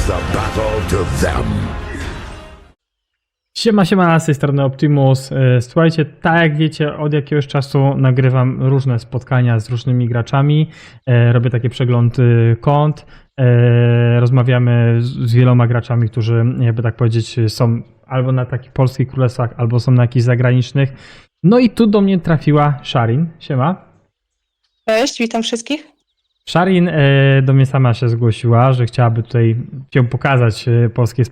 the battle to them. Siema, z tej strony Optimus. Słuchajcie, tak jak wiecie, od jakiegoś czasu nagrywam różne spotkania z różnymi graczami, robię takie przeglądy kont, rozmawiamy z wieloma graczami, którzy, jakby tak powiedzieć, są albo na takich polskich królestwach, albo są na jakichś zagranicznych. No i tu do mnie trafiła Sharin. Siema. Cześć, witam wszystkich. Sharin do mnie sama się zgłosiła, że chciałaby tutaj się pokazać polskiej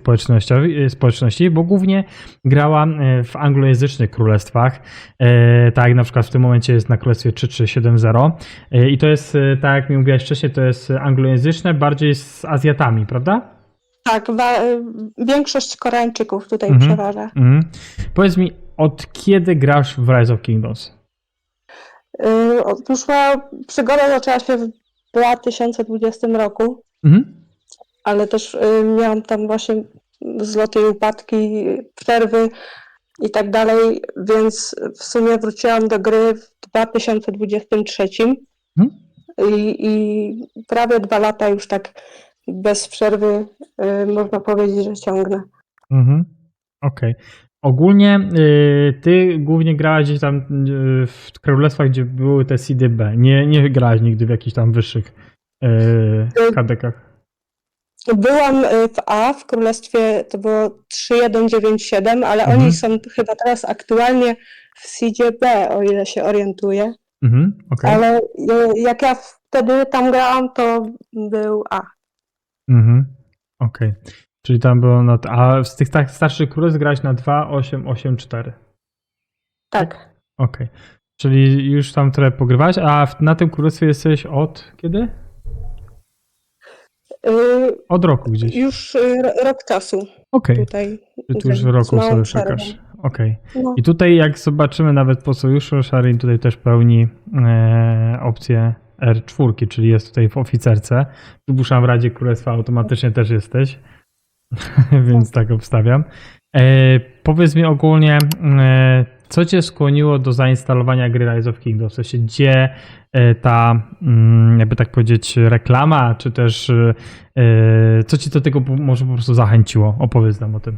społeczności, bo głównie grała w anglojęzycznych królestwach, tak jak na przykład w tym momencie jest na królestwie 3370 i to jest, tak jak mi mówiłaś wcześniej, to jest anglojęzyczne, bardziej z Azjatami, prawda? Tak, Większość Koreańczyków tutaj przeważa. Powiedz mi, od kiedy grasz w Rise of Kingdoms? Już moja przygoda zaczęła się w 2020 roku, ale też miałam tam właśnie zloty i upadki, przerwy i tak dalej, więc w sumie wróciłam do gry w 2023 i prawie 2 lata już tak bez przerwy można powiedzieć, że ciągnę. Okej. Ogólnie ty głównie grałaś gdzieś tam w królestwach, gdzie były te CDB. Nie grałaś nigdy w jakichś tam wyższych kadekach. Byłam w A, w królestwie to było 3197, ale oni są chyba teraz aktualnie w seedzie B, o ile się orientuję. Okay. Ale jak ja wtedy tam grałam, to był A. Okej. Czyli tam było a z tych tak starszych królestw grałeś na 2884. Tak. Okej. Czyli już tam trochę pogrywałaś, a na tym królestwie jesteś od kiedy? Od roku gdzieś. Już rok czasu. Okej. Tutaj. Tu już roku sobie szukasz. Okej. No. I tutaj jak zobaczymy nawet po sojuszu, Sharin tutaj też pełni opcję R4, czyli jest tutaj w oficerce. Przypuszczam w Radzie Królestwa automatycznie też jesteś. Więc tak obstawiam. Powiedz mi ogólnie, co cię skłoniło do zainstalowania gry Rise of Kingdoms? W sensie, gdzie ta, jakby tak powiedzieć, reklama, czy też co ci do tego może po prostu zachęciło? Opowiedz nam o tym.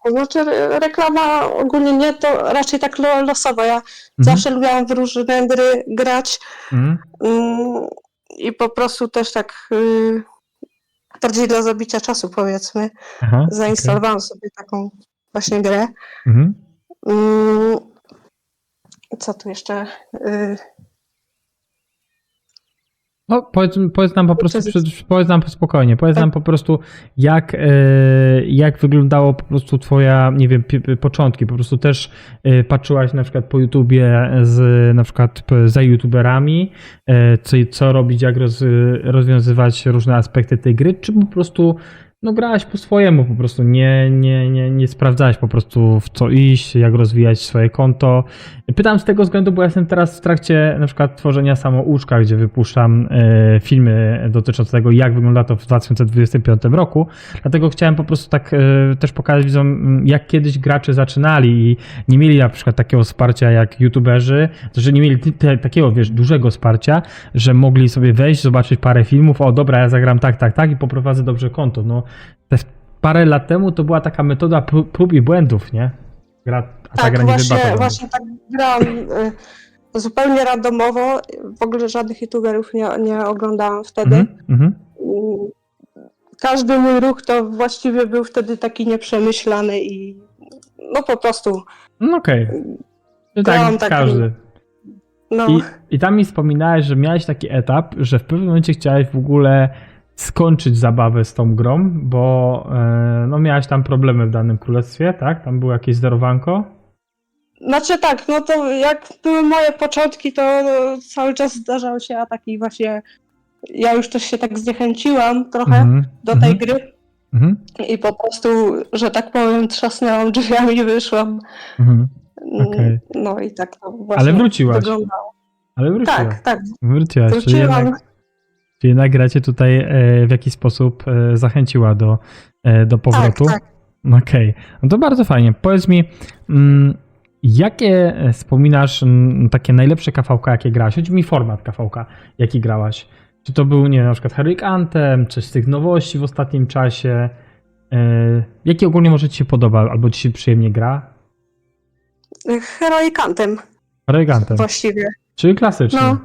Znaczy reklama ogólnie nie, to raczej tak losowo. Ja zawsze lubiłam w różne gry grać i po prostu też tak bardziej dla zabicia czasu, powiedzmy. Zainstalowałam sobie taką właśnie grę. Co tu jeszcze? No, powiedz nam po prostu, powiedz nam spokojnie, powiedz nam po prostu, jak wyglądało po prostu twoja, nie wiem, początki, po prostu też patrzyłaś na przykład po YouTubie na przykład za YouTuberami, co robić, jak rozwiązywać różne aspekty tej gry, czy po prostu no grałaś po swojemu, po prostu nie sprawdzałaś po prostu w co iść, jak rozwijać swoje konto. Pytam z tego względu, bo ja jestem teraz w trakcie na przykład tworzenia samouczka, gdzie wypuszczam filmy dotyczące tego, jak wygląda to w 2025 roku. Dlatego chciałem po prostu tak też pokazać widzom, jak kiedyś gracze zaczynali i nie mieli na przykład takiego wsparcia jak youtuberzy, że nie mieli takiego, wiesz, dużego wsparcia, że mogli sobie wejść, zobaczyć parę filmów, o dobra, ja zagram tak i poprowadzę dobrze konto. No, parę lat temu to była taka metoda prób i błędów, nie? Tak, właśnie tak grałam zupełnie randomowo, w ogóle żadnych youtuberów nie oglądałam wtedy. Każdy mój ruch to właściwie był wtedy taki nieprzemyślany i no po prostu. No okej. Tak, każdy. No. I tam mi wspominałeś, że miałeś taki etap, że w pewnym momencie chciałeś w ogóle skończyć zabawę z tą grą, bo no miałaś tam problemy w danym królestwie, tak? Tam było jakieś zerowanko? Znaczy tak, no to jak były moje początki, to cały czas zdarzały się ataki właśnie. Ja już też się tak zniechęciłam trochę do tej gry i po prostu, że tak powiem, trzasnęłam drzwiami i wyszłam. Okay. No i tak to właśnie Ale wróciłaś. wyglądało. Ale wróciłaś. Tak. Wróciłaś. Wróciłam. Czyli jednak gra cię tutaj w jakiś sposób zachęciła do powrotu. Tak. Okej. No to bardzo fajnie. Powiedz mi, jakie wspominasz takie najlepsze KV-ka, jakie grałaś? Chodzi mi format KV-ka, jaki grałaś. Czy to był, nie wiem, na przykład Heroic Anthem, coś z tych nowości w ostatnim czasie? Jaki ogólnie może ci się podoba, albo ci się przyjemnie gra? Heroic Anthem Heroic Anthem, właściwie. czyli klasyczny. No.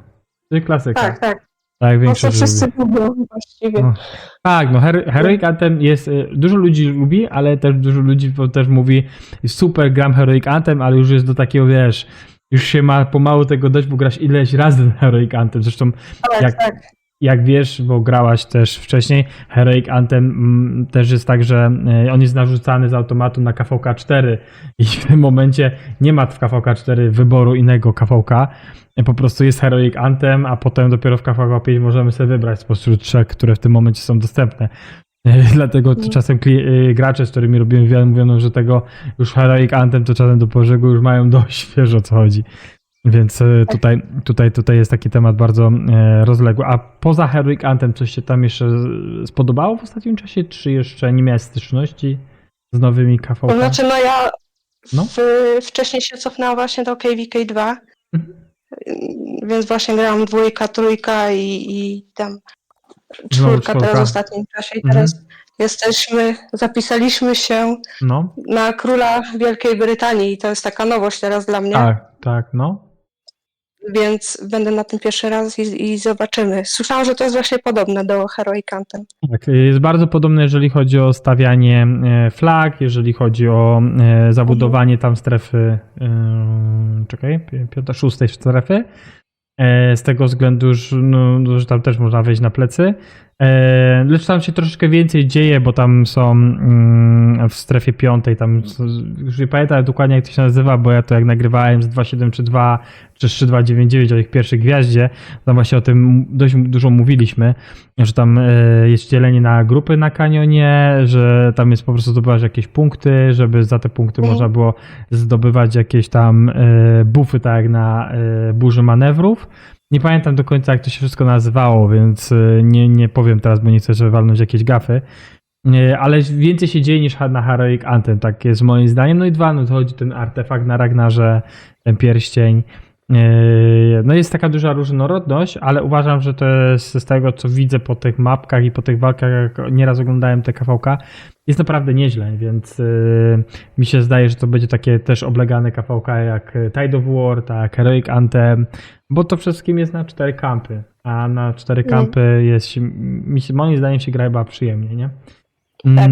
Czyli klasyka. Tak, tak. Tak, No co większość wszyscy lubi. lubią właściwie. No. Tak, no Heroic Anthem jest, dużo ludzi lubi, ale też dużo ludzi też mówi super, gram Heroic Anthem, ale już jest do takiego, wiesz, już się ma pomału tego dość, bo grasz ileś razy ten Heroic Anthem. Zresztą Tak, tak. jak wiesz, bo grałaś też wcześniej, Heroic Anthem też jest tak, że on jest narzucany z automatu na KVK4 i w tym momencie nie ma w KVK4 wyboru innego KVK. Po prostu jest Heroic Anthem, a potem dopiero w KVK5 możemy sobie wybrać spośród trzech, które w tym momencie są dostępne. Dlatego czasem gracze, z którymi robimy wywiad, mówią, że tego już Heroic Anthem to czasem do pożegu już mają dość, wiesz o co chodzi. Więc tutaj jest taki temat bardzo rozległy. A poza Heroic Anthem coś się tam jeszcze spodobało w ostatnim czasie? Czy jeszcze nie miałeś styczności z nowymi KVK? To znaczy, no ja No. wcześniej się cofnęłam właśnie do KVK2, Mhm. więc właśnie grałam 2, 3 i tam Znowu 4 teraz w ostatnim czasie. I teraz zapisaliśmy się No. na Króla Wielkiej Brytanii i to jest taka nowość teraz dla mnie. Tak, no. Więc będę na tym pierwszy raz i zobaczymy. Słyszałam, że to jest właśnie podobne do Heroic Anthem. Tak, jest bardzo podobne, jeżeli chodzi o stawianie flag, jeżeli chodzi o zabudowanie tam strefy, szóstej strefy. Z tego względu, że tam też można wejść na plecy. Lecz tam się troszeczkę więcej dzieje, bo tam są w strefie 5, tam już nie pamiętam dokładnie jak to się nazywa, bo ja to jak nagrywałem z 2.732 czy 3.2.9.9 o ich pierwszej gwiaździe, tam właśnie o tym dość dużo mówiliśmy, że tam jest dzielenie na grupy na kanionie, że tam jest po prostu zdobywać jakieś punkty, żeby za te punkty można było zdobywać jakieś tam buffy, tak jak na burzy manewrów. Nie pamiętam do końca, jak to się wszystko nazywało, więc nie powiem teraz, bo nie chcę, żeby walnąć jakieś gafy. Ale więcej się dzieje niż na Heroic Anthem, tak jest moim zdaniem. No i to chodzi ten artefakt na Ragnarze, ten pierścień. No jest taka duża różnorodność, ale uważam, że to jest z tego, co widzę po tych mapkach i po tych walkach, jak nieraz oglądałem te KVK, jest naprawdę nieźle, więc mi się zdaje, że to będzie takie też oblegane KVK jak Tide of War, tak, Heroic Anthem, bo to wszystkim jest na 4 kampy, a na 4 kampy moim zdaniem się gra chyba przyjemnie, nie? Tak.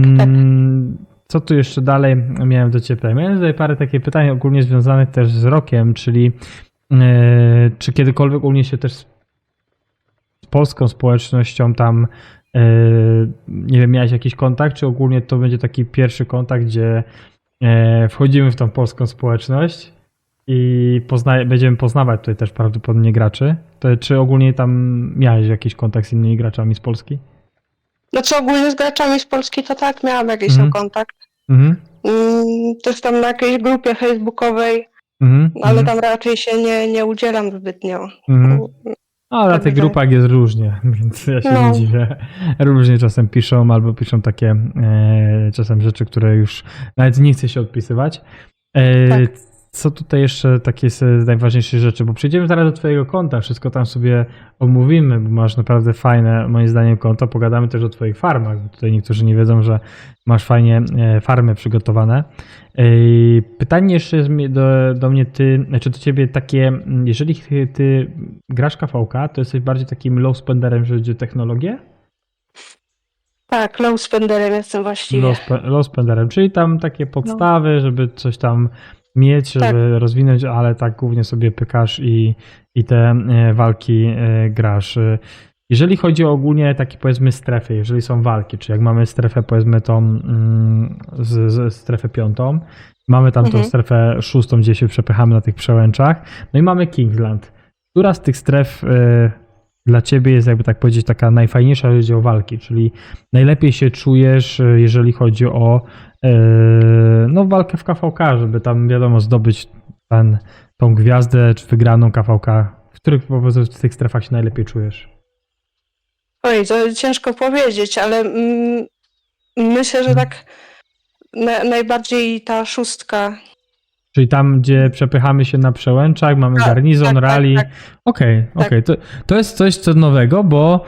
Co tu jeszcze dalej miałem do Ciebie? Miałem tutaj parę takich pytań ogólnie związanych też z rokiem, czyli czy kiedykolwiek ogólnie się też z polską społecznością tam, nie wiem, miałeś jakiś kontakt, czy ogólnie to będzie taki pierwszy kontakt, gdzie wchodzimy w tą polską społeczność i będziemy poznawać tutaj też prawdopodobnie graczy. To, czy ogólnie tam miałeś jakiś kontakt z innymi graczami z Polski? Znaczy ogólnie z graczami z Polski to tak, miałam jakiś tam kontakt. Też tam na jakiejś grupie facebookowej, ale tam raczej się nie udzielam zbytnio. No, na tych grupach jest różnie, więc ja się nie dziwię. Różnie czasem piszą, albo piszą takie czasem rzeczy, które już nawet nie chce się odpisywać. Tak. Co tutaj jeszcze takie z najważniejszych rzeczy, bo przejdziemy zaraz do twojego konta, wszystko tam sobie omówimy, bo masz naprawdę fajne, moim zdaniem, konto. Pogadamy też o twoich farmach, bo tutaj niektórzy nie wiedzą, że masz fajnie farmy przygotowane. Pytanie jeszcze jest do mnie, czy do ciebie takie, jeżeli ty grasz KVK, to jesteś bardziej takim low spenderem, jeżeli chodzi o technologię? Tak, low spenderem jestem właściwie. Low spenderem, czyli tam takie podstawy, żeby coś tam mieć, żeby rozwinąć, ale tak głównie sobie pykasz i te walki grasz. Jeżeli chodzi o ogólnie takie, powiedzmy, strefy, jeżeli są walki, czy jak mamy strefę, powiedzmy tą strefę 5, mamy tam tą strefę 6, gdzie się przepychamy na tych przełęczach, no i mamy Kingsland. Która z tych stref dla ciebie jest, jakby tak powiedzieć, taka najfajniejsza, jeżeli chodzi o walki, czyli najlepiej się czujesz, jeżeli chodzi o walkę w KVK, żeby tam, wiadomo, zdobyć tą gwiazdę, czy wygraną KVK. W których po prostu w tych strefach się najlepiej czujesz? Oj, to ciężko powiedzieć, ale myślę, że tak najbardziej ta 6. Czyli tam, gdzie przepychamy się na przełęczach, mamy Tak, garnizon, tak, rally. tak. Okej. To jest coś co nowego, bo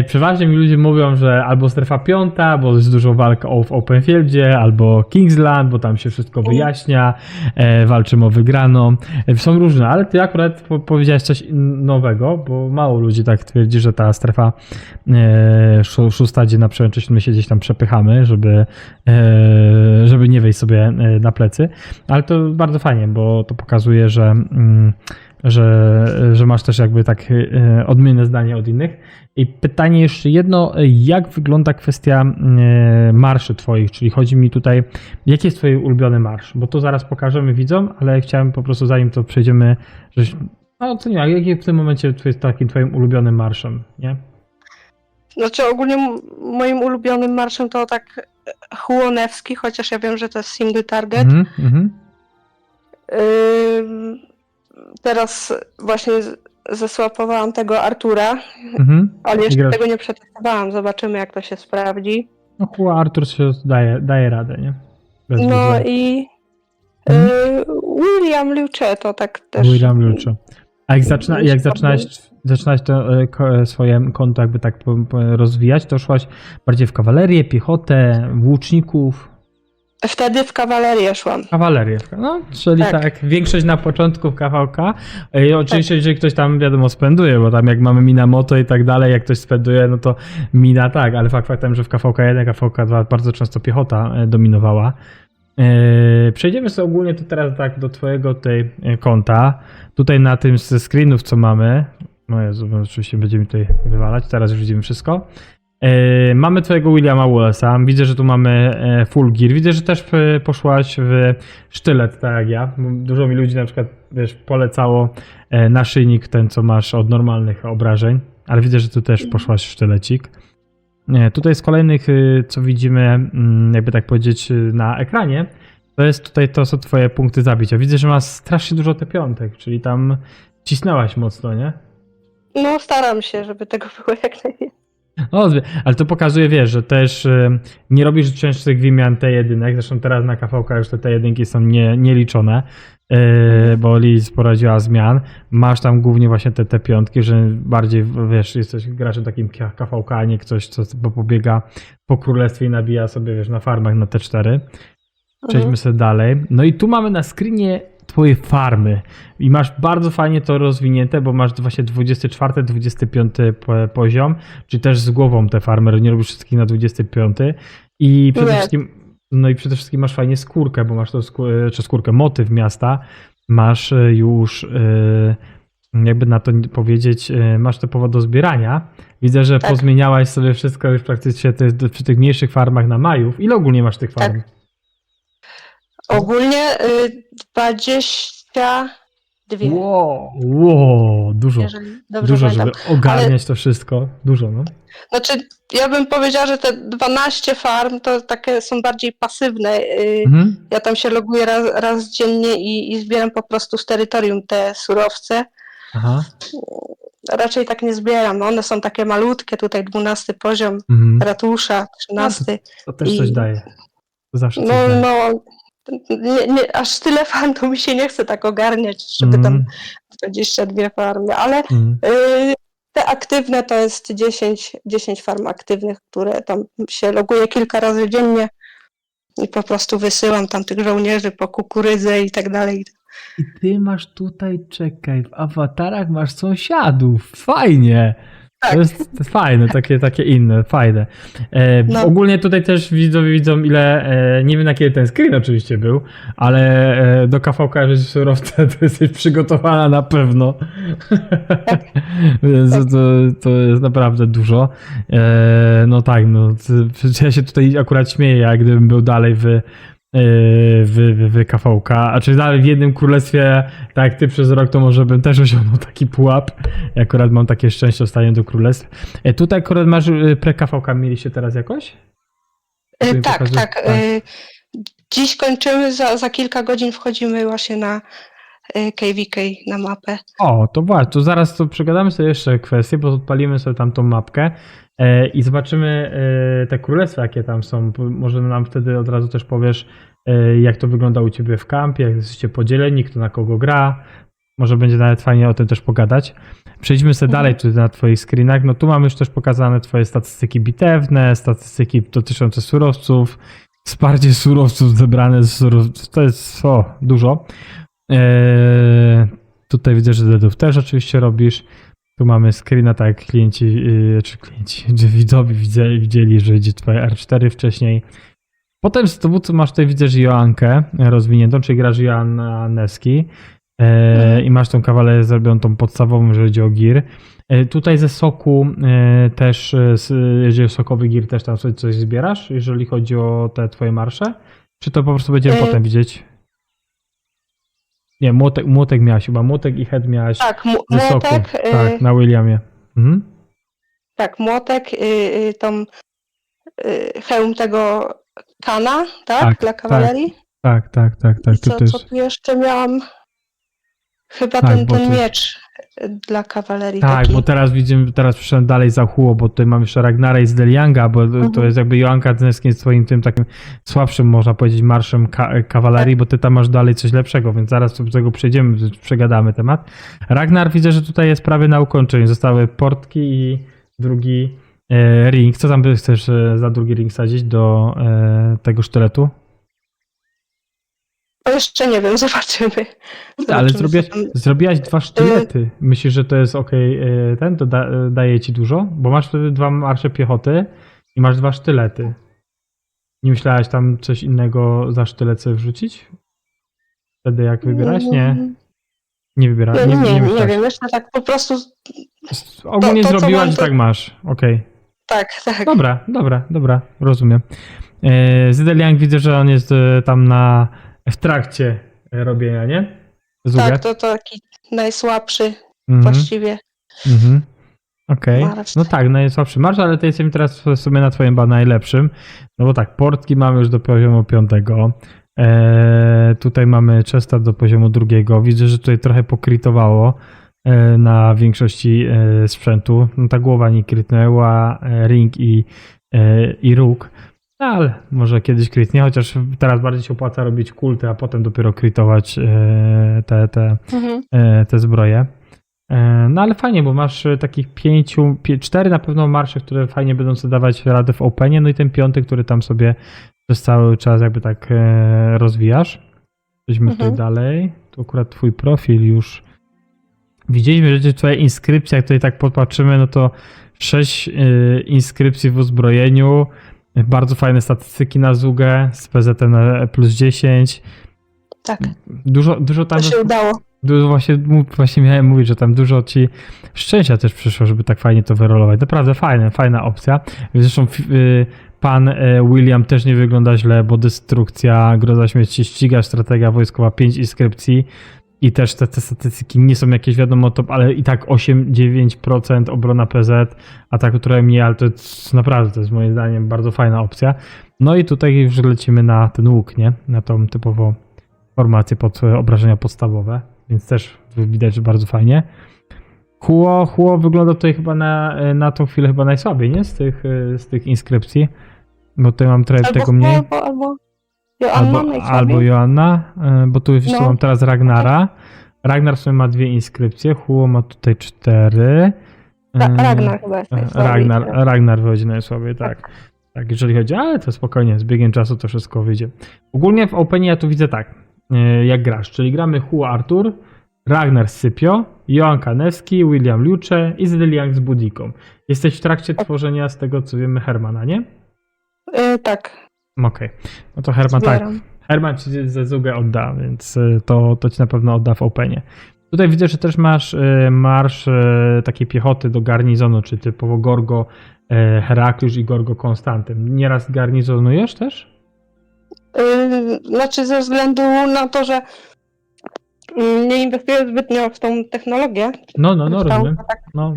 przeważnie mi ludzie mówią, że albo strefa 5, bo jest dużo walk w Openfieldzie, albo Kingsland, bo tam się wszystko wyjaśnia, walczymy o wygraną. Są różne, ale ty akurat powiedziałeś coś nowego, bo mało ludzi tak twierdzi, że ta strefa 6, gdzie na przełęczy my się gdzieś tam przepychamy, żeby nie wejść sobie na plecy. Ale to bardzo fajnie, bo to pokazuje, że masz też jakby tak odmienne zdanie od innych. I pytanie jeszcze jedno, jak wygląda kwestia marszy twoich, czyli chodzi mi tutaj, jaki jest twój ulubiony marsz? Bo to zaraz pokażemy widzom, ale chciałem po prostu zanim to przejdziemy, co nie, jaki w tym momencie jest takim twoim ulubionym marszem, nie? Znaczy ogólnie moim ulubionym marszem to tak Huonewski, chociaż ja wiem, że to jest single target. Teraz właśnie zesłapowałam tego Artura, ale jeszcze tego nie przetestowałam. Zobaczymy, jak to się sprawdzi. No Artur się daje radę, nie? Bez no wyzwania. i William Luce to tak też. William Luce. A jak zaczynałaś to swoje konto jakby tak rozwijać, to szłaś bardziej w kawalerię, piechotę, łuczników? Wtedy w kawalerię szłam. Kawalerię. No, czyli tak większość na początku w KVK. Oczywiście, jeżeli ktoś tam, wiadomo, spęduje, bo tam jak mamy Minamoto i tak dalej, jak ktoś spęduje, no to mina tak, ale faktem, że w KVK1, KVK2 bardzo często piechota dominowała. Przejdziemy sobie ogólnie to teraz tak do twojego tutaj konta. Tutaj na tym ze screenów, co mamy, no Jezu, oczywiście będziemy tutaj wywalać, teraz już widzimy wszystko. Mamy twojego Williama Wallace'a, widzę, że tu mamy full gear, widzę, że też poszłaś w sztylet, tak jak ja. Dużo mi ludzi na przykład, wiesz, polecało naszyjnik ten, co masz od normalnych obrażeń, ale widzę, że tu też poszłaś w sztylecik. Tutaj z kolejnych, co widzimy, jakby tak powiedzieć, na ekranie, to są twoje punkty zabicia. Widzę, że masz strasznie dużo T5, czyli tam cisnęłaś mocno, nie? No staram się, żeby tego było jak najwięcej. No, ale to pokazuje, wiesz, że też nie robisz częstych wymian T1, zresztą teraz na KVK już te T1 są nieliczone, bo Liz poradziła zmian. Masz tam głównie właśnie te T5, że bardziej, wiesz, jesteś graczem takim KVK, a nie ktoś, co pobiega po królestwie i nabija sobie, wiesz, na farmach na T4. Przejdźmy sobie dalej. No i tu mamy na screenie twoje farmy i masz bardzo fajnie to rozwinięte, bo masz właśnie 24, 25 poziom, czyli też z głową te farmy, nie robisz wszystkich na 25 i przede wszystkim masz fajnie skórkę, bo masz to skórkę, motyw miasta, masz już jakby na to powiedzieć, masz te powody do zbierania. Widzę, że pozmieniałaś sobie wszystko już praktycznie przy tych mniejszych farmach na Majów. Ile ogólnie masz tych farm? Ogólnie 22. Wow, dużo. Dużo, żeby ogarniać to wszystko. Dużo, no. Znaczy, ja bym powiedziała, że te 12 farm to takie są bardziej pasywne. Ja tam się loguję raz dziennie i zbieram po prostu z terytorium te surowce. Aha. Raczej tak nie zbieram. One są takie malutkie, tutaj 12 poziom ratusza, 13. To też coś daje. To zawsze coś daje. Nie, aż tyle farm to mi się nie chce tak ogarniać, żeby tam 22 farmy, ale te aktywne to jest 10 farm aktywnych, które tam się loguję kilka razy dziennie i po prostu wysyłam tam tych żołnierzy po kukurydzę i tak dalej. I ty masz tutaj, czekaj, w awatarach masz sąsiadów, fajnie. Tak. To jest fajne, takie inne, fajne. Ogólnie tutaj też widzowie widzą, ile, nie wiem na kiedy ten screen oczywiście był, ale do KVK, że surowce to jesteś przygotowana na pewno. To jest naprawdę dużo. No tak, no, ja się tutaj akurat śmieję, jak gdybym był dalej w KVK, a czy dalej w jednym królestwie, tak jak ty przez rok, to może bym też osiągnął taki pułap. Ja akurat mam takie szczęście o stanie do królestw. Tutaj akurat masz pre-KVK, mieliście teraz jakoś? Tak. Dziś kończymy, za kilka godzin wchodzimy właśnie na KVK, na mapę. O, to właśnie, to zaraz to przegadamy sobie jeszcze kwestię, bo odpalimy sobie tam tą mapkę i zobaczymy te królestwa, jakie tam są. Może nam wtedy od razu też powiesz, jak to wygląda u ciebie w kampie, jak jesteście podzieleni, kto na kogo gra. Może będzie nawet fajnie o tym też pogadać. Przejdźmy sobie dalej tutaj na twoich screenach. No tu mamy już też pokazane twoje statystyki bitewne, statystyki dotyczące surowców, wsparcie surowców zebrane z surowców. To jest dużo. Tutaj widzę, że deadów też oczywiście robisz. Tu mamy screena, tak jak klienci, że widzowie widzieli, że idzie twoje R4 wcześniej. Potem z dowódców masz tutaj, widzę, że Joankę rozwiniętą, czyli grasz Joanna Neski. I masz tą kawalerię zrobioną, tą podstawową, jeżeli chodzi o gir. Tutaj ze soku też, jeżeli o sokowy gir, też tam sobie coś zbierasz, jeżeli chodzi o te twoje marsze? Czy to po prostu będziemy potem widzieć? Nie, młotek miałaś chyba, młotek i head miałaś Tak, ze soku. młotek. Tak, na Williamie. Mhm. Tak, młotek, tą hełm tego Kana, tak? Tak, Dla kawalerii. Tak. I Tu też. co tu jeszcze miałam? Chyba Tak, ten bo tu- miecz dla kawalerii Tak, taki. bo teraz przyszedłem dalej za Huo, bo tutaj mamy jeszcze Ragnara i Zdelianga, bo to jest jakby Joanka Dneskin swoim tym takim słabszym, można powiedzieć, marszem kawalerii, bo ty tam masz dalej coś lepszego, więc zaraz do tego przejdziemy, przegadamy temat. Ragnar widzę, że tutaj jest prawie na ukończeniu. Zostały portki i drugi ring. Co tam chcesz za drugi ring sadzić do tego sztyletu? No jeszcze nie wiem, zobaczymy. Ale co tam- zrobiłaś 2 sztylety. Myślisz, że to jest okej, to daje ci dużo? Bo masz wtedy 2 marsze piechoty i masz 2 sztylety. Nie myślałaś tam coś innego za sztylet sobie wrzucić? Wtedy jak wybierasz? Nie. Nie wybierasz. Nie myślałaś. wiem, jeszcze tak po prostu. Ogólnie to, co zrobiłaś mam, i to- tak masz. Okej. Tak. Dobra, rozumiem. Zydeliang widzę, że on jest tam w trakcie robienia, nie? Zuget. Tak, to taki najsłabszy Mhm. właściwie. Mhm. Okej. Marsz. No tak, najsłabszy marsz, ale to jesteśmy teraz w sumie na twoim chyba najlepszym. No bo tak, portki mamy już do poziomu 5. Tutaj mamy chesta do poziomu 2. Widzę, że tutaj trochę pokritowało na większości sprzętu. No ta głowa nie krytnęła, ring i róg. No ale może kiedyś krytnie, chociaż teraz bardziej się opłaca robić kulty, a potem dopiero krytować Mhm. te zbroje. No ale fajnie, bo masz takich 4 na pewno marsze, które fajnie będą sobie dawać radę w openie, no i ten 5, który tam sobie przez cały czas jakby tak rozwijasz. Przejdźmy tutaj dalej. Tu akurat twój profil już widzieliśmy, że twoja inskrypcja, jak tutaj tak popatrzymy, no to 6 inskrypcji w uzbrojeniu, bardzo fajne statystyki na Zugę, z PZT na +10. Tak, Dużo tam... to się udało. Właśnie miałem mówić, że tam dużo ci szczęścia też przyszło, żeby tak fajnie to wyrolować. Naprawdę fajna opcja. Zresztą pan William też nie wygląda źle, bo destrukcja, groza śmierci, ściga, strategia wojskowa, 5 inskrypcji i też te statystyki nie są jakieś wiadomo top, ale i tak 8-9% obrona PZ, ataku trochę mniej, ale to jest naprawdę, to jest moim zdaniem bardzo fajna opcja. No i tutaj już lecimy na ten łuk, nie? Na tą typową formację pod obrażenia podstawowe, więc też widać, że bardzo fajnie. Huo wygląda tutaj chyba na tą chwilę chyba najsłabiej, nie? Z tych inskrypcji. Bo tutaj mam trochę tego mniej. Albo Joanna Albo Joanna, bo tu jeszcze No. mam teraz Ragnara. Ragnar w sumie ma 2 inskrypcje, Huo ma tutaj 4. Ragnar chyba jest najsłabiej. Ragnar wychodzi najsłabiej, tak. Tak, jeżeli chodzi, ale to spokojnie, z biegiem czasu to wszystko wyjdzie. Ogólnie w Openie ja tu widzę tak, jak grasz, czyli gramy Huo Artur, Ragnar Scipio, Joan Kanewski, William Luce i Zdeliang z Budiką. Jesteś w trakcie tworzenia, z tego co wiemy, Hermana, nie? Tak. Okej. No to Herman tak. Zbieram. Herman ci ze Zugę odda, więc to ci na pewno odda w Openie. Tutaj widzę, że też masz marsz takiej piechoty do garnizonu, czy typowo Gorgo Herakliusz i Gorgo Konstantyn. Nieraz garnizonujesz też? Znaczy ze względu na to, że nie inwestuję zbytnio w tą technologię. No, Tam rozumiem. tak No,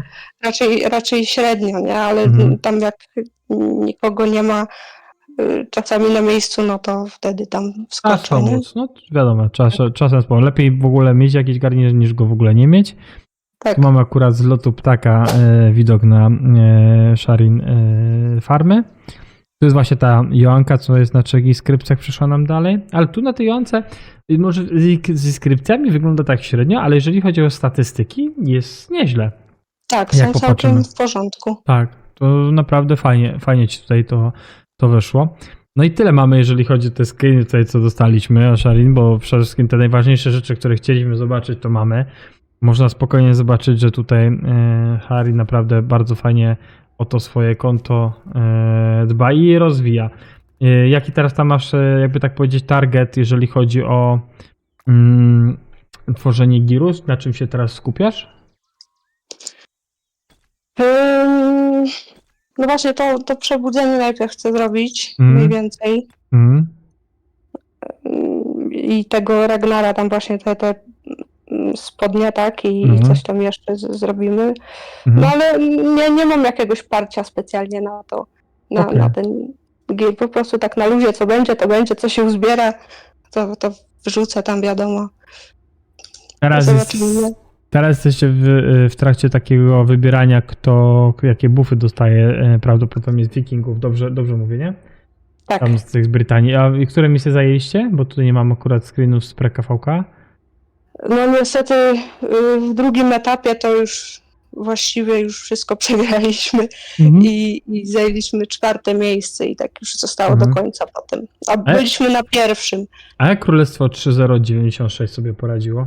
raczej średnio, nie? Ale tam jak nikogo nie ma czasami na miejscu, no to wtedy tam a wskoczę, nie? pomóc. No wiadomo, czasem sporo. Lepiej w ogóle mieć jakiś garnizon niż go w ogóle nie mieć. Tak. Tu mamy akurat z lotu ptaka widok na Sharin farmy. To jest właśnie ta Joanka, co jest na trzech skrypcjach, przyszła nam dalej. Ale tu na tej Joance, może z skrypcjami wygląda tak średnio, ale jeżeli chodzi o statystyki, jest nieźle. Tak, Jak są popatrzymy. całkiem w porządku. Tak, to naprawdę fajnie ci tutaj to wyszło. No i tyle mamy, jeżeli chodzi o te screeny tutaj, co dostaliśmy, Asharin, bo przede wszystkim te najważniejsze rzeczy, które chcieliśmy zobaczyć, to mamy. Można spokojnie zobaczyć, że tutaj Harry naprawdę bardzo fajnie o to swoje konto dba i je rozwija. Jaki teraz tam masz, jakby tak powiedzieć, target, jeżeli chodzi o tworzenie girus? Na czym się teraz skupiasz? No właśnie, to przebudzenie najpierw chcę zrobić, Mhm. mniej więcej. Mhm. I tego Ragnara tam właśnie te spodnie, tak? I Mhm. coś tam jeszcze zrobimy. Mhm. No ale nie mam jakiegoś parcia specjalnie na to, Okej. na ten gil. Po prostu tak na luzie, co będzie, to będzie, co się uzbiera, to wrzucę tam, wiadomo. Zobaczymy. Teraz jesteście w trakcie takiego wybierania, jakie buffy dostaje, prawdopodobnie z Wikingów. Dobrze mówię, nie? Tak. Tam z tych z Brytanii. A które misje zajęliście? Bo tutaj nie mam akurat screenów z pre-KVK. No niestety w drugim etapie to już właściwie już wszystko przegraliśmy i zajęliśmy 4. miejsce i tak już zostało do końca potem. A byliśmy na pierwszym. A jak Królestwo 3096 sobie poradziło?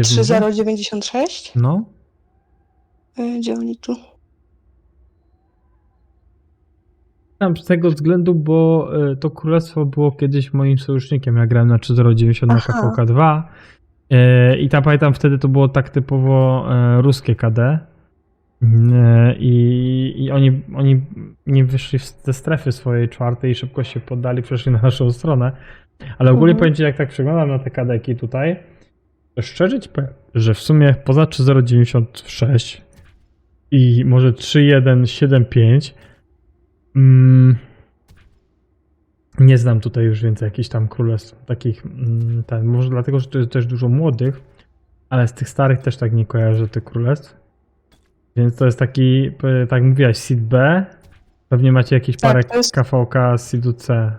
3096? No. Gdzie oni tu? Tam z tego względu, bo to królestwo było kiedyś moim sojusznikiem. Ja grałem na 3090 na KVK 2 i tam pamiętam, wtedy to było tak typowo ruskie KD i oni nie wyszli ze strefy swojej 4 i szybko się poddali, przeszli na naszą stronę. Ale ogólnie powiem ci, jak tak przeglądam na te kadeki tutaj, to szczerze ci powiem, że w sumie poza 3096 i może 3175 nie znam tutaj już więcej jakichś tam królestw takich, może dlatego, że to jest też dużo młodych, ale z tych starych też tak nie kojarzę tych królestw. Więc to jest taki, tak jak mówiłaś, Seed B. Pewnie macie jakieś parę KVK z Seedu C.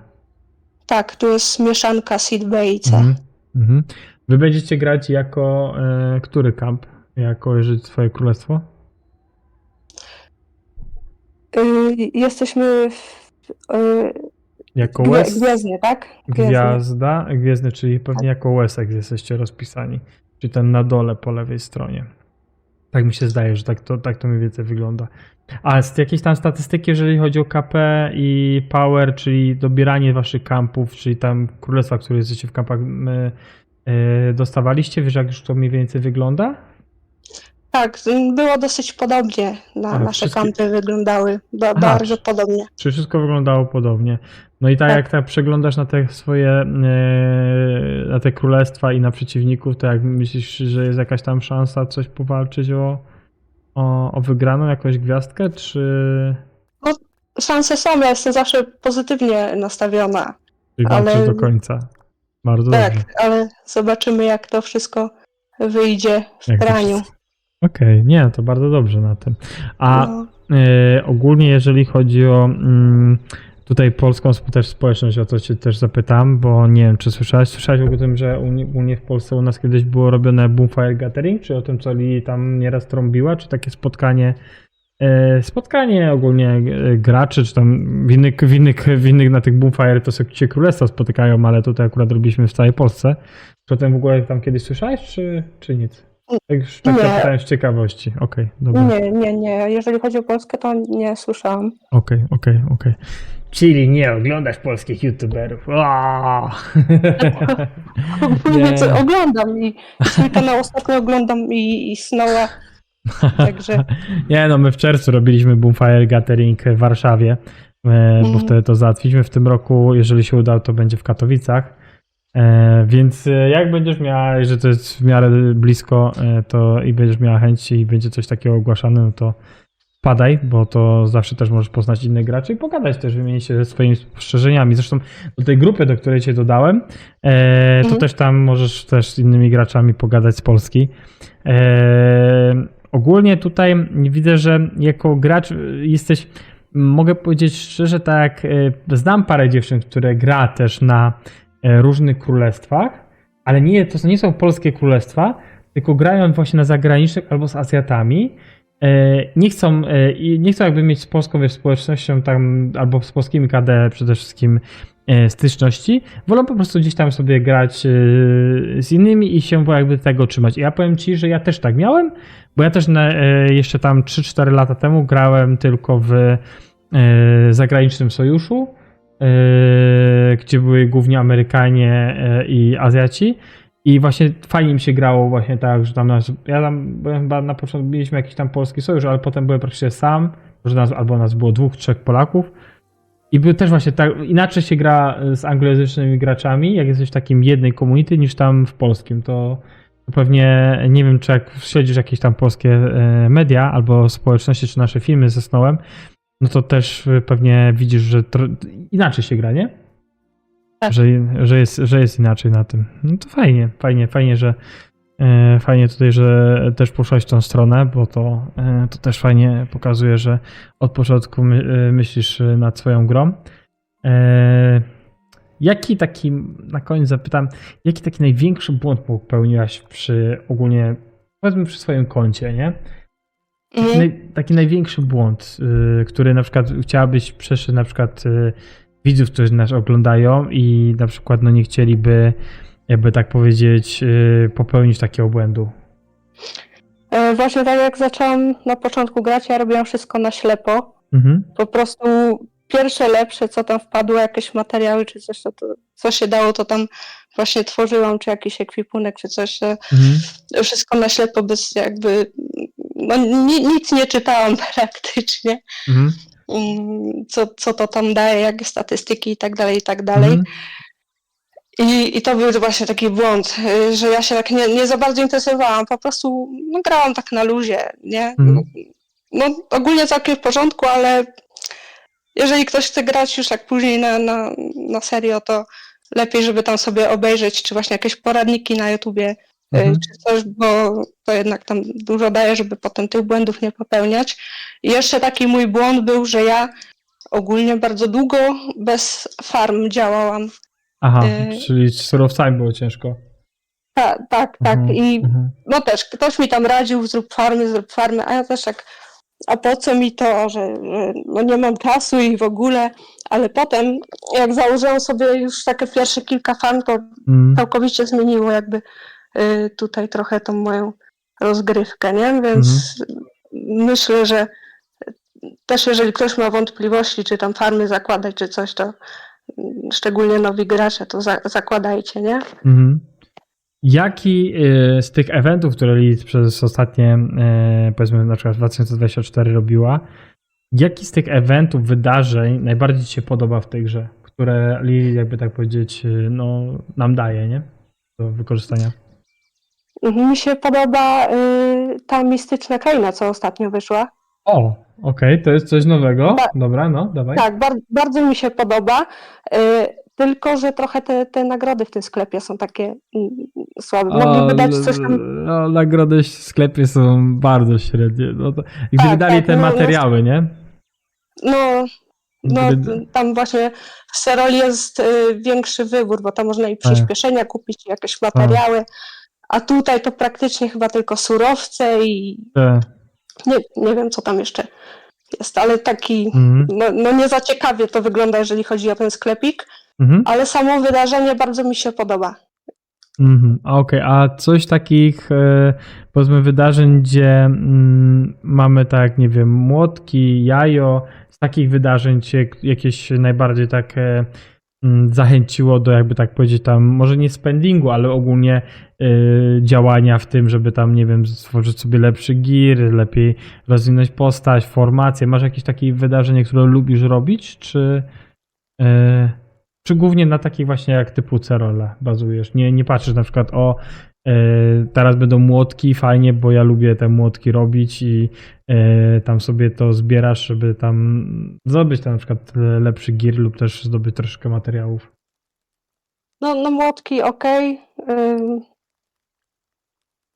Tak, tu jest mieszanka Seed B i C. Wy będziecie grać jako który kamp? Jako jeżeli swoje królestwo? Jesteśmy jako West? Gwiezdny, tak? Gwiezdny, czyli pewnie jako Wessex jesteście rozpisani. Czyli ten na dole po lewej stronie. Tak mi się zdaje, że tak to mniej więcej wygląda. A z jakiejś tam statystyki, jeżeli chodzi o KP i Power, czyli dobieranie waszych kampów, czyli tam królestwa, które jesteście w kampach, dostawaliście? Wiesz, jak już to mniej więcej wygląda? Tak, było dosyć podobnie. Nasze kampy wyglądały bardzo podobnie. Czy wszystko wyglądało podobnie? No i tak jak tak przeglądasz na te swoje, na te królestwa i na przeciwników, to jak myślisz, że jest jakaś tam szansa coś powalczyć o wygraną, jakąś gwiazdkę, czy... No, szanse są, ja jestem zawsze pozytywnie nastawiona. Czyli walczysz do końca. Bardzo dobrze. Tak, ale zobaczymy, jak to wszystko wyjdzie w graniu. Okej, nie, to bardzo dobrze na tym. A ogólnie jeżeli chodzi o tutaj polską też społeczność, o co cię też zapytam, bo nie wiem, czy słyszałeś o tym, że u mnie w Polsce u nas kiedyś było robione Boomfire Gathering, czy o tym, co Lili tam nieraz trąbiła, czy takie spotkanie ogólnie graczy, czy tam w innych na tych Boomfire to się królestwa spotykają, ale tutaj akurat robiliśmy w całej Polsce. Czy o tym w ogóle tam kiedyś słyszałeś, czy nic? Tak zapytałem z ciekawości. Okej, dobra. Nie. Jeżeli chodzi o Polskę, to nie słyszałam. Okej. Czyli nie oglądasz polskich youtuberów. Nie. Oglądam i swój kanał ostatnio oglądam i Snowa. Także... Nie, no my w czerwcu robiliśmy Boomfire Gathering w Warszawie, bo wtedy to załatwiliśmy. W tym roku, jeżeli się uda, to będzie w Katowicach. Więc jak będziesz miała, że to jest w miarę blisko, to i będziesz miała chęć i będzie coś takiego ogłaszane, no to wpadaj, bo to zawsze też możesz poznać innych graczy i pogadać też, wymienić się ze swoimi spostrzeżeniami. Zresztą do tej grupy, do której cię dodałem, to też tam możesz też z innymi graczami pogadać z Polski. Ogólnie tutaj widzę, że jako gracz jesteś mogę powiedzieć szczerze, tak, znam parę dziewczyn, które gra też na różnych królestwach, ale to nie są polskie królestwa, tylko grają właśnie na zagranicznych albo z Azjatami. Nie chcą jakby mieć z polską społecznością tam, albo z polskimi KD przede wszystkim styczności. Wolą po prostu gdzieś tam sobie grać z innymi i się jakby tego trzymać. I ja powiem ci, że ja też tak miałem, bo ja też jeszcze tam 3-4 lata temu grałem tylko w zagranicznym sojuszu, gdzie były głównie Amerykanie i Azjaci. I właśnie fajnie mi się grało właśnie tak, że tam byłem chyba na początku mieliśmy jakiś tam polski sojusz, ale potem byłem praktycznie sam, że albo nas było 2-3 Polaków. I był też właśnie tak, inaczej się gra z anglojęzycznymi graczami, jak jesteś w takim jednej community, niż tam w polskim. To pewnie, nie wiem, czy jak śledzisz jakieś tam polskie media albo społeczności, czy nasze filmy ze Snowem, no to też pewnie widzisz, że inaczej się gra, nie? Tak. Że jest inaczej na tym. No to fajnie, że fajnie tutaj, że też poszłaś w tą stronę, bo to też fajnie pokazuje, że od początku myślisz nad swoją grą. Jaki taki, na koniec zapytam, jaki taki największy błąd popełniłaś ogólnie, powiedzmy przy swoim koncie, nie? Taki największy błąd, który na przykład chciałabyś przeszedł na przykład widzów, którzy nas oglądają i na przykład no nie chcieliby, jakby tak powiedzieć, popełnić takiego błędu. Właśnie tak jak zaczęłam na początku grać, ja robiłam wszystko na ślepo. Po prostu pierwsze lepsze, co tam wpadło, jakieś materiały czy coś, co się dało, to tam właśnie tworzyłam, czy jakiś ekwipunek, czy coś. Wszystko na ślepo, bez jakby, no nic nie czytałam praktycznie. Co to tam daje, jakie statystyki i tak dalej, i tak dalej. I to był właśnie taki błąd, że ja się tak nie za bardzo interesowałam, po prostu no, grałam tak na luzie, nie? No ogólnie całkiem w porządku, ale jeżeli ktoś chce grać już tak później na serio, to lepiej, żeby tam sobie obejrzeć, czy właśnie jakieś poradniki na YouTubie, czy coś, bo to jednak tam dużo daje, żeby potem tych błędów nie popełniać. I jeszcze taki mój błąd był, że ja ogólnie bardzo długo bez farm działałam. Aha, czyli z surowcami było ciężko. Tak. I no też ktoś mi tam radził, zrób farmy, a ja też tak, a po co mi to, że no nie mam czasu i w ogóle, ale potem jak założyłam sobie już takie pierwsze kilka farm, to całkowicie zmieniło jakby tutaj trochę tą moją rozgrywkę, nie? Więc myślę, że też jeżeli ktoś ma wątpliwości, czy tam farmy zakładać, czy coś, to szczególnie nowi gracze, to zakładajcie, nie? Jaki z tych eventów, które Lilith przez ostatnie, powiedzmy na przykład 2024 robiła, jaki z tych eventów, wydarzeń najbardziej ci się podoba w tej grze, które Lilith, jakby tak powiedzieć, no, nam daje, nie? Do wykorzystania? Mi się podoba ta mistyczna kraina, co ostatnio wyszła. O, okej, to jest coś nowego. Dobra, no, dawaj. Tak, bardzo mi się podoba, tylko że trochę te nagrody w tym sklepie są takie słabe. Mogliby dać coś tam... No, nagrody w sklepie są bardzo średnie. No to, gdyby dali te materiały, nie? No, tam właśnie w Seroli jest większy wybór, bo tam można i przyspieszenia kupić, i jakieś materiały, a tutaj to praktycznie chyba tylko surowce i nie wiem, co tam jeszcze jest, ale taki, no nie za ciekawie to wygląda, jeżeli chodzi o ten sklepik, ale samo wydarzenie bardzo mi się podoba. Okej, a coś takich, powiedzmy, wydarzeń, gdzie mamy tak, nie wiem, młotki, jajo, z takich wydarzeń cię jakieś najbardziej tak zachęciło do, jakby tak powiedzieć, tam, może nie spendingu, ale ogólnie działania w tym, żeby tam, nie wiem, stworzyć sobie lepszy gear, lepiej rozwinąć postać, formację. Masz jakieś takie wydarzenie, które lubisz robić, czy głównie na takich właśnie jak typu C-role bazujesz? Nie patrzysz na przykład, teraz będą młotki, fajnie, bo ja lubię te młotki robić i tam sobie to zbierasz, żeby tam zdobyć tam na przykład lepszy gear lub też zdobyć troszkę materiałów. No młotki okej,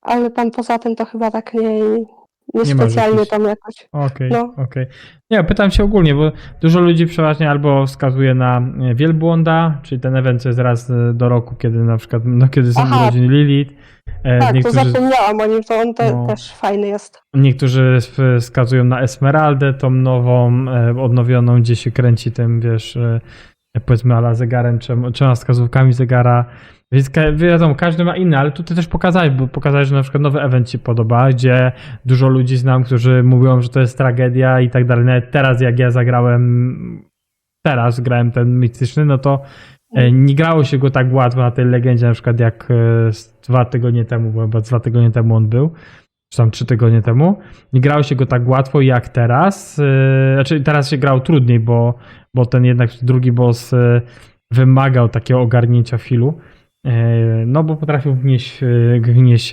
ale tam poza tym to chyba tak Nie masz Niespecjalnie jakichś- tam jakoś. Okej, No. okej. Nie, pytam się ogólnie, bo dużo ludzi przeważnie albo wskazuje na wielbłąda, czyli ten event, co jest raz do roku, kiedy na przykład, no kiedy są Aha. urodziny Lilith. Tak, Niektórzy, to zapomniałam o nim, to on No. też fajny jest. niektórzy wskazują na Esmeraldę, tą nową, odnowioną, gdzie się kręci tym, wiesz, powiedzmy ala zegarem, trzema wskazówkami zegara. Więc wiadomo, każdy ma inny, ale tutaj też pokazałeś, że na przykład nowy event ci podoba, gdzie dużo ludzi znam, którzy mówią, że to jest tragedia i tak dalej. Nawet teraz, jak ja grałem ten mityczny, no to nie grało się go tak łatwo na tej legendzie, na przykład jak 2 tygodnie temu, bo chyba 2 tygodnie temu on był, czy tam 3 tygodnie temu. Nie grało się go tak łatwo jak teraz. Znaczy teraz się grał trudniej, bo ten jednak drugi boss wymagał takiego ogarnięcia filu. No bo potrafił gnieść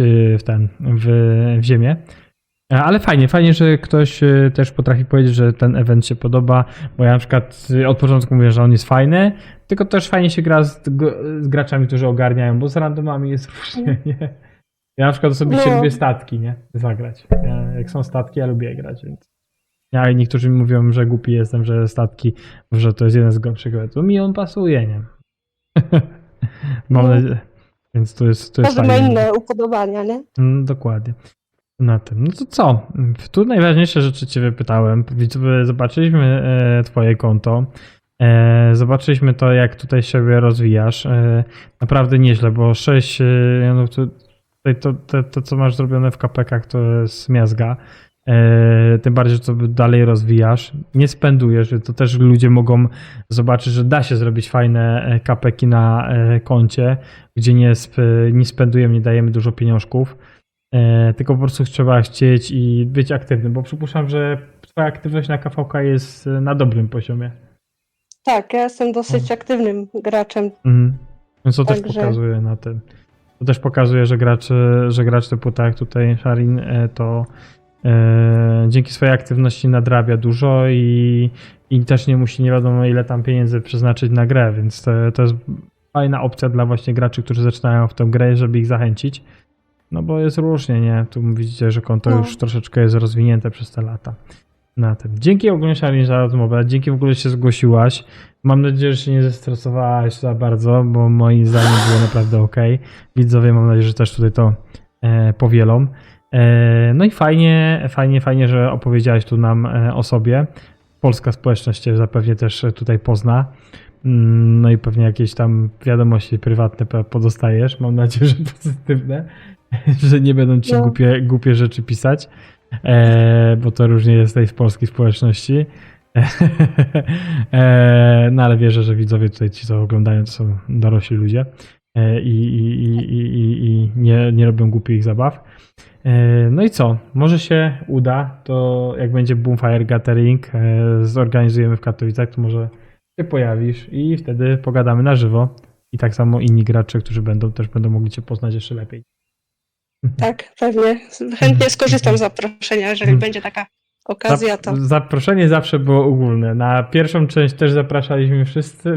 w ziemię. Ale fajnie, że ktoś też potrafi powiedzieć, że ten event się podoba, bo ja na przykład od początku mówię, że on jest fajny, tylko też fajnie się gra z graczami, którzy ogarniają, bo z randomami jest różnie, nie? Ja na przykład osobiście No. lubię statki, nie? Zagrać. Jak są statki, ja lubię grać, więc... Ja i niektórzy mi mówią, że głupi jestem, że statki, że to jest jeden z gorszych eventów. Mi on pasuje, nie? Mam No. nadzieję. Więc to jest Każdy ma fajne. inne upodobania, nie? Dokładnie. Na tym. No to co? Tu najważniejsze rzeczy cię wypytałem. Zobaczyliśmy twoje konto. Zobaczyliśmy to, jak tutaj siebie rozwijasz. Naprawdę nieźle, bo 6, no to co masz zrobione w KPK-ach, to jest miazga. Tym bardziej, że to dalej rozwijasz. Nie spendujesz, to też ludzie mogą zobaczyć, że da się zrobić fajne KPK na koncie, gdzie nie spendujemy, nie dajemy dużo pieniążków, tylko po prostu trzeba chcieć i być aktywnym, bo przypuszczam, że twoja aktywność na KVK jest na dobrym poziomie. Tak, ja jestem dosyć aktywnym graczem. Więc to też Także- pokazuje na tym. To też pokazuje, że gracz typu tak jak tutaj Sharin, to dzięki swojej aktywności nadrabia dużo i też nie musi nie wiadomo ile tam pieniędzy przeznaczyć na grę, więc to jest fajna opcja dla właśnie graczy, którzy zaczynają w tę grę, żeby ich zachęcić. No bo jest różnie, nie? Tu widzicie, że konto No. już troszeczkę jest rozwinięte przez te lata. Na tym. Dzięki ogólnie Sharin za rozmowę, dzięki w ogóle, że się zgłosiłaś. Mam nadzieję, że się nie zestresowałaś za bardzo, bo moim zdaniem było naprawdę ok. Widzowie, mam nadzieję, że też tutaj to powielą. No i fajnie, że opowiedziałeś tu nam o sobie. Polska społeczność cię zapewne też tutaj pozna. No i pewnie jakieś tam wiadomości prywatne podostajesz. Mam nadzieję, że pozytywne, że nie będą ci No. głupie rzeczy pisać, bo to różnie jest tutaj w polskiej społeczności. No ale wierzę, że widzowie tutaj ci, co oglądają, to są dorośli ludzie i nie robią głupich zabaw. No i co? Może się uda, to jak będzie Boomfire Gathering, zorganizujemy w Katowicach, to może się pojawisz i wtedy pogadamy na żywo. I tak samo inni gracze, którzy też będą mogli cię poznać jeszcze lepiej. Tak, pewnie. Chętnie skorzystam z zaproszenia, jeżeli będzie taka okazja, to Zaproszenie zawsze było ogólne. Na pierwszą część też zapraszaliśmy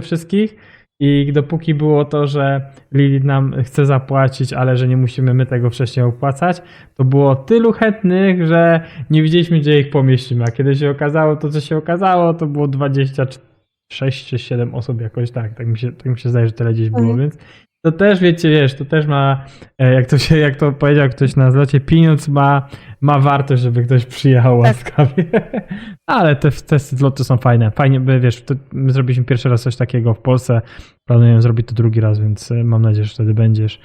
wszystkich i dopóki było to, że Lilith nam chce zapłacić, ale że nie musimy my tego wcześniej opłacać, to było tylu chętnych, że nie wiedzieliśmy, gdzie ich pomieścimy. A kiedy się okazało to, co się okazało, to było 26 czy 7 osób jakoś tak. Tak mi się zdaje, że tyle gdzieś było, więc to też wiesz, to też ma, jak to powiedział ktoś na zlocie, pieniądz ma wartość, żeby ktoś przyjechał łaskawie. Ale te zloty są fajne. Fajnie, wiesz, my zrobiliśmy pierwszy raz coś takiego w Polsce, planuję zrobić to drugi raz, więc mam nadzieję, że wtedy będziesz.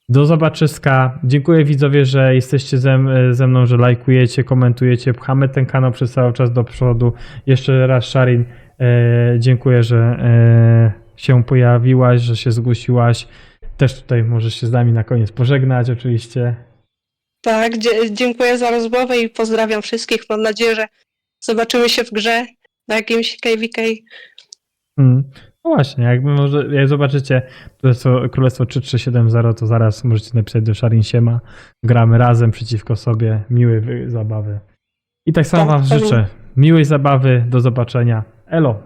Do zobaczyska. Dziękuję widzowie, że jesteście ze mną, że lajkujecie, komentujecie, pchamy ten kanał przez cały czas do przodu. Jeszcze raz Sharin, dziękuję, że się pojawiłaś, że się zgłosiłaś. Też tutaj możesz się z nami na koniec pożegnać oczywiście. tak, dziękuję za rozmowę i pozdrawiam wszystkich. Mam nadzieję, że zobaczymy się w grze na jakimś KVK. No właśnie, jak zobaczycie Królestwo 3370, to zaraz możecie napisać do Sharin Siema. Gramy razem przeciwko sobie. Miłej zabawy. I tak samo Tak, wam pewnie. życzę miłej zabawy. Do zobaczenia. Elo.